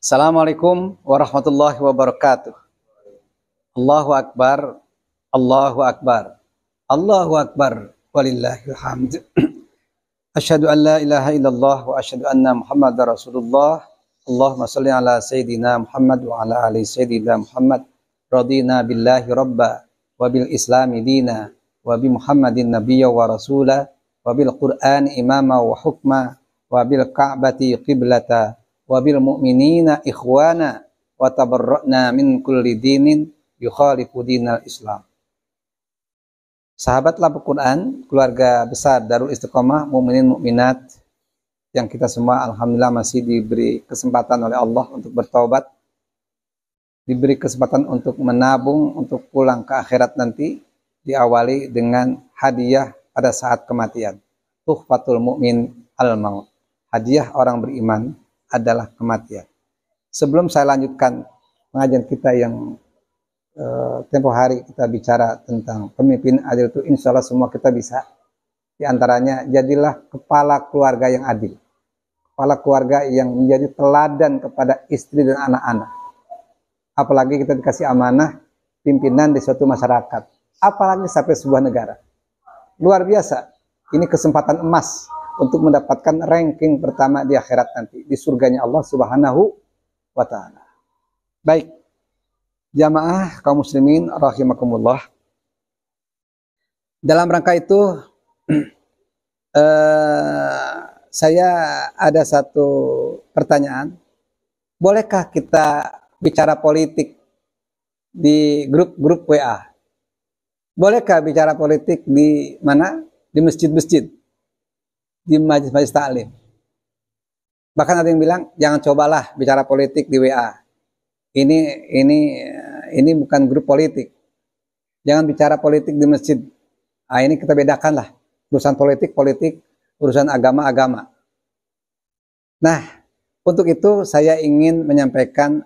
Assalamualaikum warahmatullahi wabarakatuh. Allahu Akbar, Allahu Akbar, Allahu Akbar, walillahil hamd. Asyhadu an la ilaha illallah wa asyhadu anna Muhammadar Rasulullah. Allahumma shalli ala Sayyidina Muhammad wa ala ali Sayyidina Muhammad. Radina billahi rabba wa bil islami dina wa bi Muhammadin nabiyya wa rasula wa bil Qur'ani imama wa hukma wa bil Ka'bati qiblata wa bil mu'minina ikhwana wa tabarra'na min kulli dinin yukhalifu dinal Islam. Sahabat Lampu Quran, keluarga besar Darul Istiqomah, mukminin mukminat yang kita semua alhamdulillah masih diberi kesempatan oleh Allah untuk bertaubat, diberi kesempatan untuk menabung untuk pulang ke akhirat nanti, diawali dengan hadiah pada saat kematian. Tuhfatul mu'min al-maut. Hadiah orang beriman adalah kematian. Sebelum saya lanjutkan pengajian kita yang tempo hari kita bicara tentang pemimpin adil, itu insya Allah semua kita bisa. Di antaranya, jadilah kepala keluarga yang adil. Kepala keluarga yang menjadi teladan kepada istri dan anak-anak. Apalagi kita dikasih amanah pimpinan di suatu masyarakat. Apalagi sampai sebuah negara. Luar biasa. Ini kesempatan emas untuk mendapatkan ranking pertama di akhirat nanti. Di surganya Allah Subhanahu wa ta'ala. Baik. Jamaah kaum muslimin rahimakumullah. Dalam rangka itu saya ada satu pertanyaan. Bolehkah kita bicara politik di grup-grup WA? Bolehkah bicara politik di mana? Di masjid-masjid, di majelis-majelis taklim. Bahkan ada yang bilang jangan cobalah bicara politik di WA. Ini bukan grup politik. Jangan bicara politik di masjid. Ini kita bedakan lah. Urusan politik, urusan agama. Nah, untuk itu saya ingin menyampaikan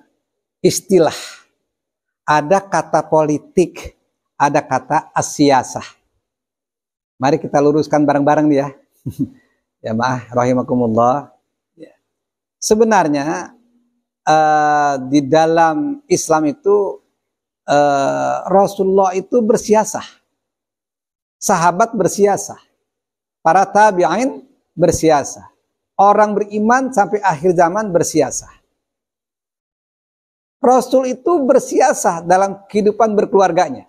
istilah. Ada kata politik, ada kata asiyasah. Mari kita luruskan bareng-bareng dia. Ya maaf, rahimakumullah. Sebenarnya di dalam Islam itu Rasulullah itu bersiasah, sahabat bersiasah, para tabi'in bersiasah, orang beriman sampai akhir zaman bersiasah. Rasul itu bersiasah dalam kehidupan berkeluarganya.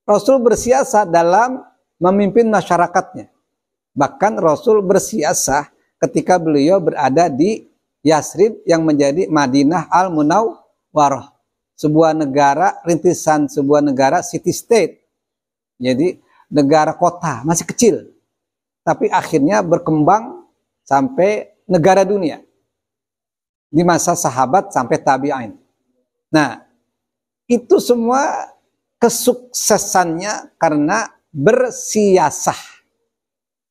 Rasul bersiasah dalam memimpin masyarakatnya. Bahkan Rasul bersiasah ketika beliau berada di Yasrib yang menjadi Madinah Al-Munawwarah, sebuah negara rintisan, sebuah negara city state. Jadi negara kota masih kecil, tapi akhirnya berkembang sampai negara dunia di masa sahabat sampai tabi'in. Nah, itu semua kesuksesannya karena bersiasah.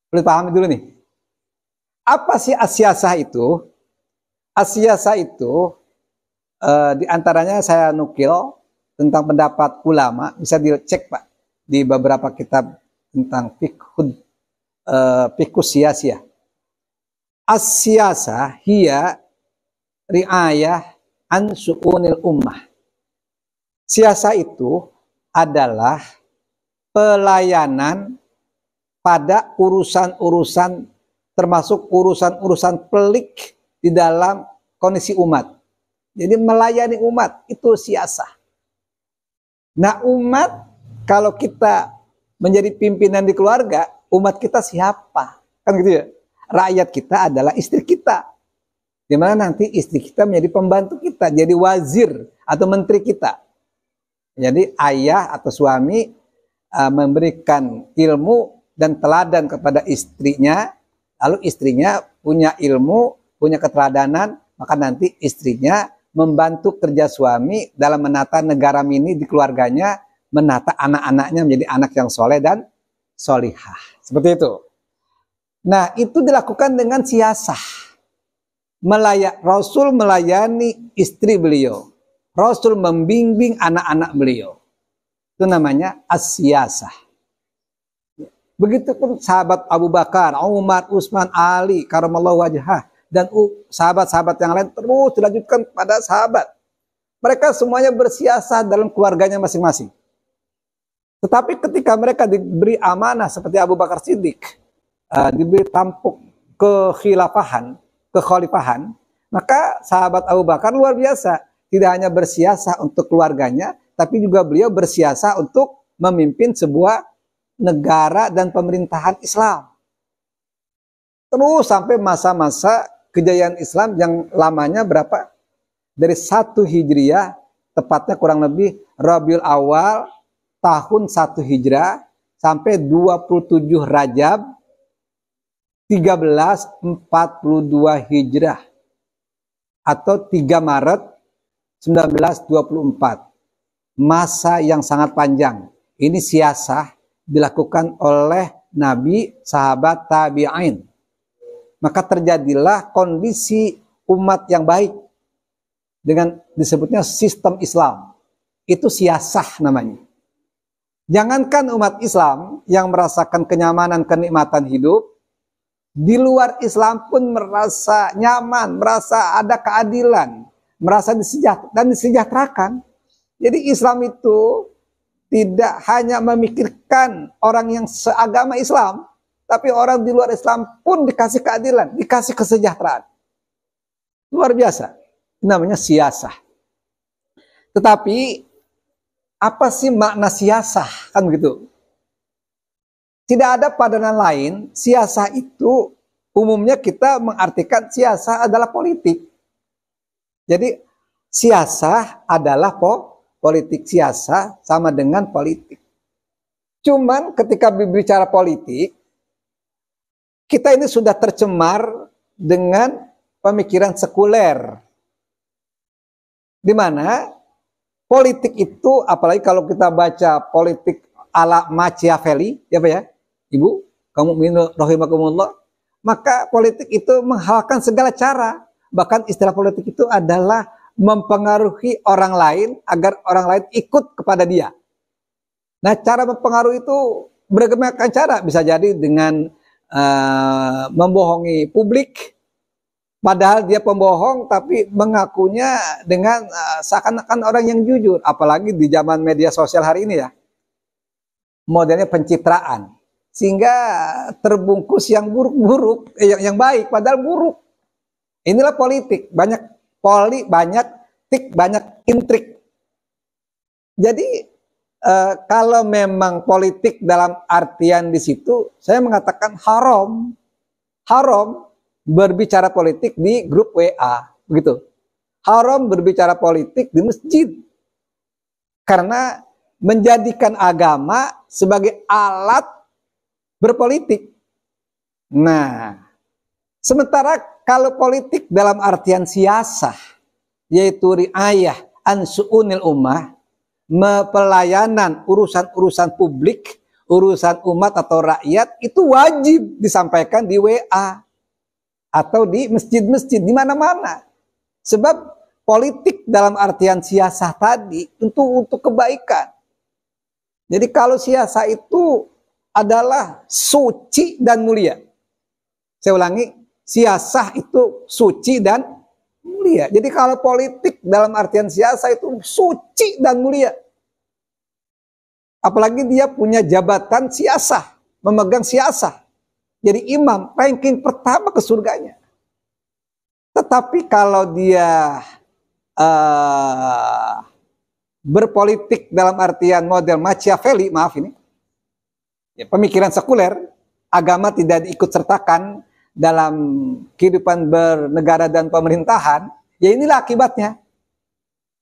Perlu pahami dulu nih. Apa sih asiyasah itu? Asiyasah itu diantaranya saya nukil tentang pendapat ulama, bisa dicek Pak di beberapa kitab tentang fiqh siyasiyah. Asiyasah hiya riayah an su'unil ummah. Siasah itu adalah pelayanan pada urusan-urusan, termasuk urusan-urusan pelik di dalam kondisi umat. Jadi melayani umat itu siasah. Nah, umat kalau kita menjadi pimpinan di keluarga, umat kita siapa? Kan gitu ya. Rakyat kita adalah istri kita. Di mana nanti istri kita menjadi pembantu kita, jadi wazir atau menteri kita. Jadi ayah atau suami memberikan ilmu dan teladan kepada istrinya, lalu istrinya punya ilmu, punya keteladanan, maka nanti istrinya membantu kerja suami dalam menata negara mini di keluarganya, menata anak-anaknya menjadi anak yang soleh dan solihah. Seperti itu. Nah, itu dilakukan dengan siasah. Rasul melayani istri beliau. Rasul membimbing anak-anak beliau. Itu namanya as-siyasah. Begitupun sahabat Abu Bakar, Umar, Utsman, Ali, karamallahu wajhah. dan sahabat-sahabat yang lain terus dilanjutkan pada sahabat. Mereka semuanya bersiasat dalam keluarganya masing-masing. Tetapi ketika mereka diberi amanah seperti Abu Bakar Siddiq, diberi tampuk kekhalifahan, maka sahabat Abu Bakar luar biasa. Tidak hanya bersiasat untuk keluarganya, tapi juga beliau bersiasat untuk memimpin sebuah negara dan pemerintahan Islam. Terus sampai masa-masa kejayaan Islam yang lamanya berapa? Dari 1 Hijriah, tepatnya kurang lebih Rabiul Awal tahun 1 Hijrah sampai 27 Rajab 1342 Hijrah atau 3 Maret 1924. Masa yang sangat panjang. Ini siasah dilakukan oleh Nabi, sahabat, tabi'in. Maka terjadilah kondisi umat yang baik dengan disebutnya sistem Islam. Itu siasah namanya. Jangankan umat Islam yang merasakan kenyamanan, kenikmatan hidup, di luar Islam pun merasa nyaman, merasa ada keadilan, merasa disejahterakan. Jadi Islam itu tidak hanya memikirkan orang yang seagama Islam, tapi orang di luar Islam pun dikasih keadilan, dikasih kesejahteraan. Luar biasa. Namanya siasah. Tetapi apa sih makna siasah? Kan begitu. Tidak ada padanan lain. Siasah itu umumnya kita mengartikan siasah adalah politik. Jadi siasah adalah politik. Siasah sama dengan politik. Cuman ketika berbicara politik, kita ini sudah tercemar dengan pemikiran sekuler. Di mana politik itu, apalagi kalau kita baca politik ala Machiavelli, ya Pak ya, Ibu, kamu minum rahimakumullah, maka politik itu menghalalkan segala cara. Bahkan istilah politik itu adalah mempengaruhi orang lain agar orang lain ikut kepada dia. Nah, cara mempengaruhi itu berbagai macam cara. Bisa jadi dengan membohongi publik, padahal dia pembohong tapi mengakunya dengan seakan-akan orang yang jujur. Apalagi di zaman media sosial hari ini ya, modelnya pencitraan, sehingga terbungkus yang buruk-buruk, yang baik padahal buruk. Inilah politik, banyak banyak tik, banyak intrik. Jadi kalau memang politik dalam artian di situ, saya mengatakan haram berbicara politik di grup WA, begitu. Haram berbicara politik di masjid, karena menjadikan agama sebagai alat berpolitik. Nah, sementara kalau politik dalam artian siasah, yaitu riayah an su'unil ummah, pelayanan urusan-urusan publik, urusan umat atau rakyat, itu wajib disampaikan di WA atau di masjid-masjid, di mana-mana. Sebab politik dalam artian siasah tadi untuk kebaikan. Jadi kalau siasah itu adalah suci dan mulia. Saya ulangi, siasah itu suci dan mulia. Jadi kalau politik dalam artian siasah itu suci dan mulia. Apalagi dia punya jabatan siasah, memegang siasah. Jadi imam, ranking pertama ke surganya. Tetapi kalau dia berpolitik dalam artian model Machiavelli, maaf ini, ya, pemikiran sekuler, agama tidak diikut sertakan dalam kehidupan bernegara dan pemerintahan, ya inilah akibatnya.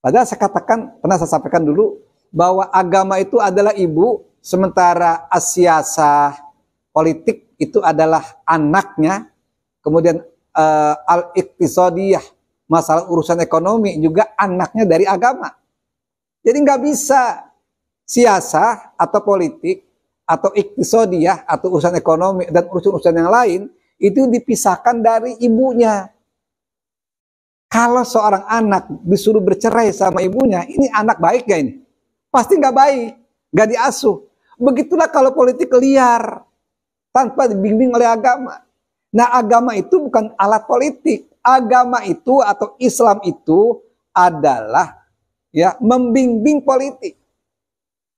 Padahal saya katakan, pernah saya sampaikan dulu, bahwa agama itu adalah ibu, sementara asiasah politik itu adalah anaknya, kemudian al-iqtisadiyah, masalah urusan ekonomi juga anaknya dari agama. Jadi nggak bisa siasah atau politik atau iqtisadiyah atau urusan ekonomi dan urusan-urusan yang lain itu dipisahkan dari ibunya. Kalau seorang anak disuruh bercerai sama ibunya, ini anak baik gak ini? Pasti nggak baik, nggak diasuh. Begitulah kalau politik liar tanpa dibimbing oleh agama. Nah, agama itu bukan alat politik. Agama itu atau Islam itu adalah ya membimbing politik.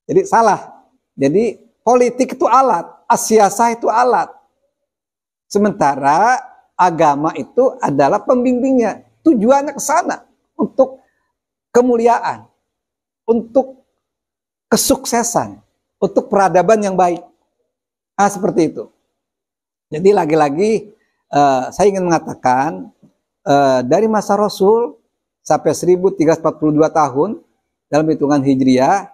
Jadi salah. Jadi politik itu alat, as-siyasah itu alat. Sementara agama itu adalah pembimbingnya. Tujuannya ke sana untuk kemuliaan, untuk kesuksesan, untuk peradaban yang baik. Nah, seperti itu. Jadi lagi-lagi saya ingin mengatakan dari masa Rasul sampai 1342 tahun dalam hitungan Hijriah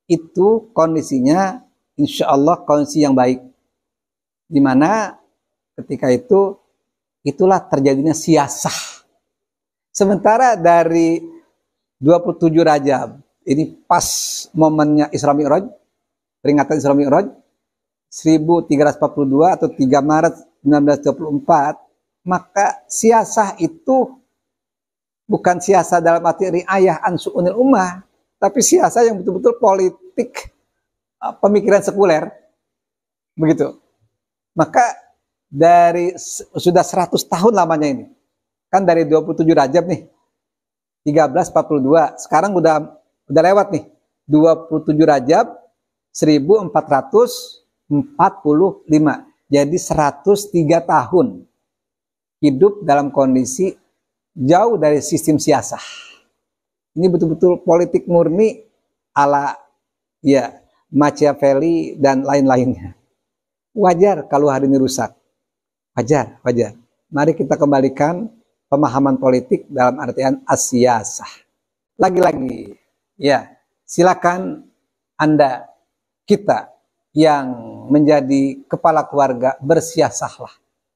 itu kondisinya insya Allah kondisi yang baik. Di mana ketika itu itulah terjadinya siasah. Sementara dari 27 Rajab ini pas momennya Isra Mi'raj, peringatan Isra Mi'raj 1342 atau 3 Maret 1924, maka siasah itu bukan siasah dalam arti riayah an su'unil ummah, tapi siasah yang betul-betul politik pemikiran sekuler. Begitu. Maka dari sudah 100 tahun lamanya ini. Kan dari 27 Rajab nih. 1342. Sekarang udah lewat nih. 27 Rajab 1445. Jadi 103 tahun hidup dalam kondisi jauh dari sistem siasah. Ini betul-betul politik murni ala ya Machiavelli dan lain-lainnya. Wajar kalau hari ini rusak. Wajar. Mari kita kembalikan pemahaman politik dalam artian as-siyasah. Lagi-lagi, ya, silakan Anda, kita yang menjadi kepala keluarga bersiasahlah,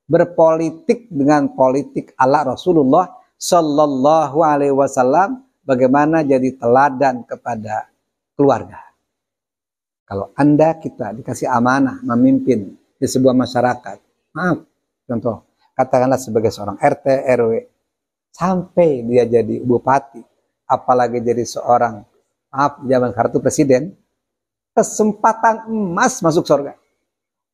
berpolitik dengan politik ala Rasulullah Sallallahu Alaihi Wasallam, bagaimana jadi teladan kepada keluarga. Kalau Anda, kita dikasih amanah memimpin di sebuah masyarakat, maaf, contoh, katakanlah sebagai seorang RT, RW, sampai dia jadi bupati, apalagi jadi seorang, maaf, zaman kartu presiden, kesempatan emas masuk surga.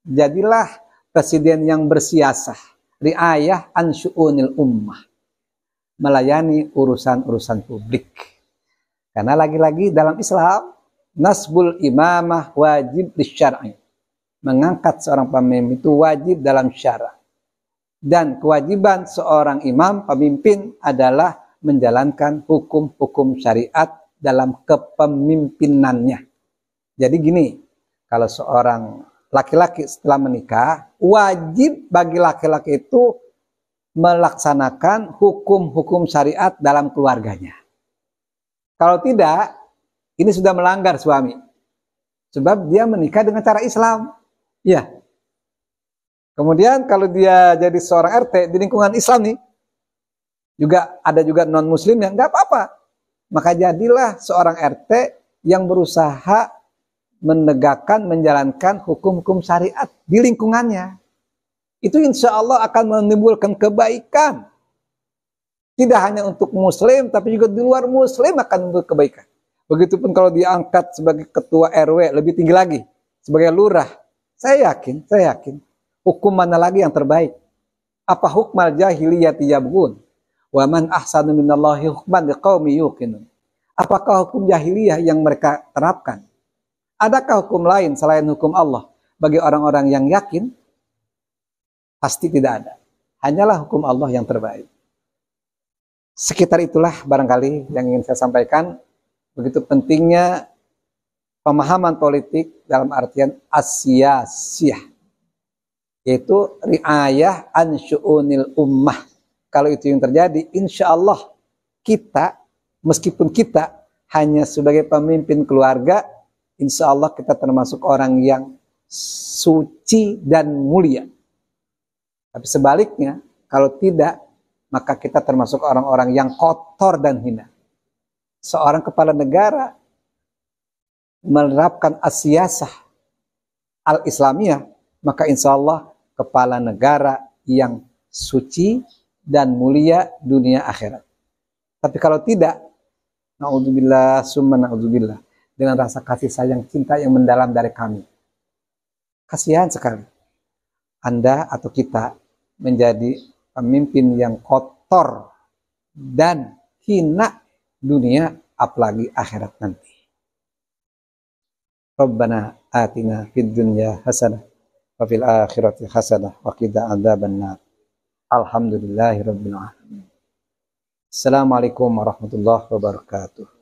Jadilah presiden yang bersiasah, riayah an syu'unil ummah, melayani urusan-urusan publik. Karena lagi-lagi dalam Islam, nasbul imamah wajib disyar'i. Mengangkat seorang pemimpin itu wajib dalam syara'. Dan kewajiban seorang imam, pemimpin adalah menjalankan hukum-hukum syariat dalam kepemimpinannya. Jadi gini, kalau seorang laki-laki setelah menikah, wajib bagi laki-laki itu melaksanakan hukum-hukum syariat dalam keluarganya. Kalau tidak, ini sudah melanggar suami. Sebab dia menikah dengan cara Islam. Ya. Kemudian kalau dia jadi seorang RT di lingkungan Islam nih, ada juga non-muslim yang nggak apa-apa. Maka jadilah seorang RT yang berusaha menegakkan, menjalankan hukum-hukum syariat di lingkungannya. Itu insya Allah akan menimbulkan kebaikan. Tidak hanya untuk muslim, tapi juga di luar muslim akan menimbulkan kebaikan. Begitupun kalau diangkat sebagai ketua RW, lebih tinggi lagi, sebagai lurah. Saya yakin, hukum mana lagi yang terbaik? Apa hukmal jahiliyati yabghun? Wa man ahsanu minallahi hukman liqaumi yuqinun. Apakah hukum jahiliyah yang mereka terapkan? Adakah hukum lain selain hukum Allah bagi orang-orang yang yakin? Pasti tidak ada. Hanyalah hukum Allah yang terbaik. Sekitar itulah barangkali yang ingin saya sampaikan. Begitu pentingnya pemahaman politik dalam artian as-siyasiyah, yaitu riayah an syu'unil ummah. Kalau itu yang terjadi, insya Allah kita, meskipun kita hanya sebagai pemimpin keluarga, insya Allah kita termasuk orang yang suci dan mulia. Tapi sebaliknya, kalau tidak, maka kita termasuk orang-orang yang kotor dan hina. Seorang kepala negara menerapkan as-siyasah al-islamiyah, maka insya Allah kepala negara yang suci dan mulia dunia akhirat. Tapi kalau tidak, na'udzubillah summa na'udzubillah, dengan rasa kasih sayang cinta yang mendalam dari kami, kasihan sekali Anda atau kita menjadi pemimpin yang kotor dan hina dunia apalagi akhirat nanti. Rabbana atina fid dunya hasanah wa fil akhirati hasanah wa qina adzabannar. Alhamdulillahirabbil alamin. Assalamualaikum warahmatullahi wabarakatuh.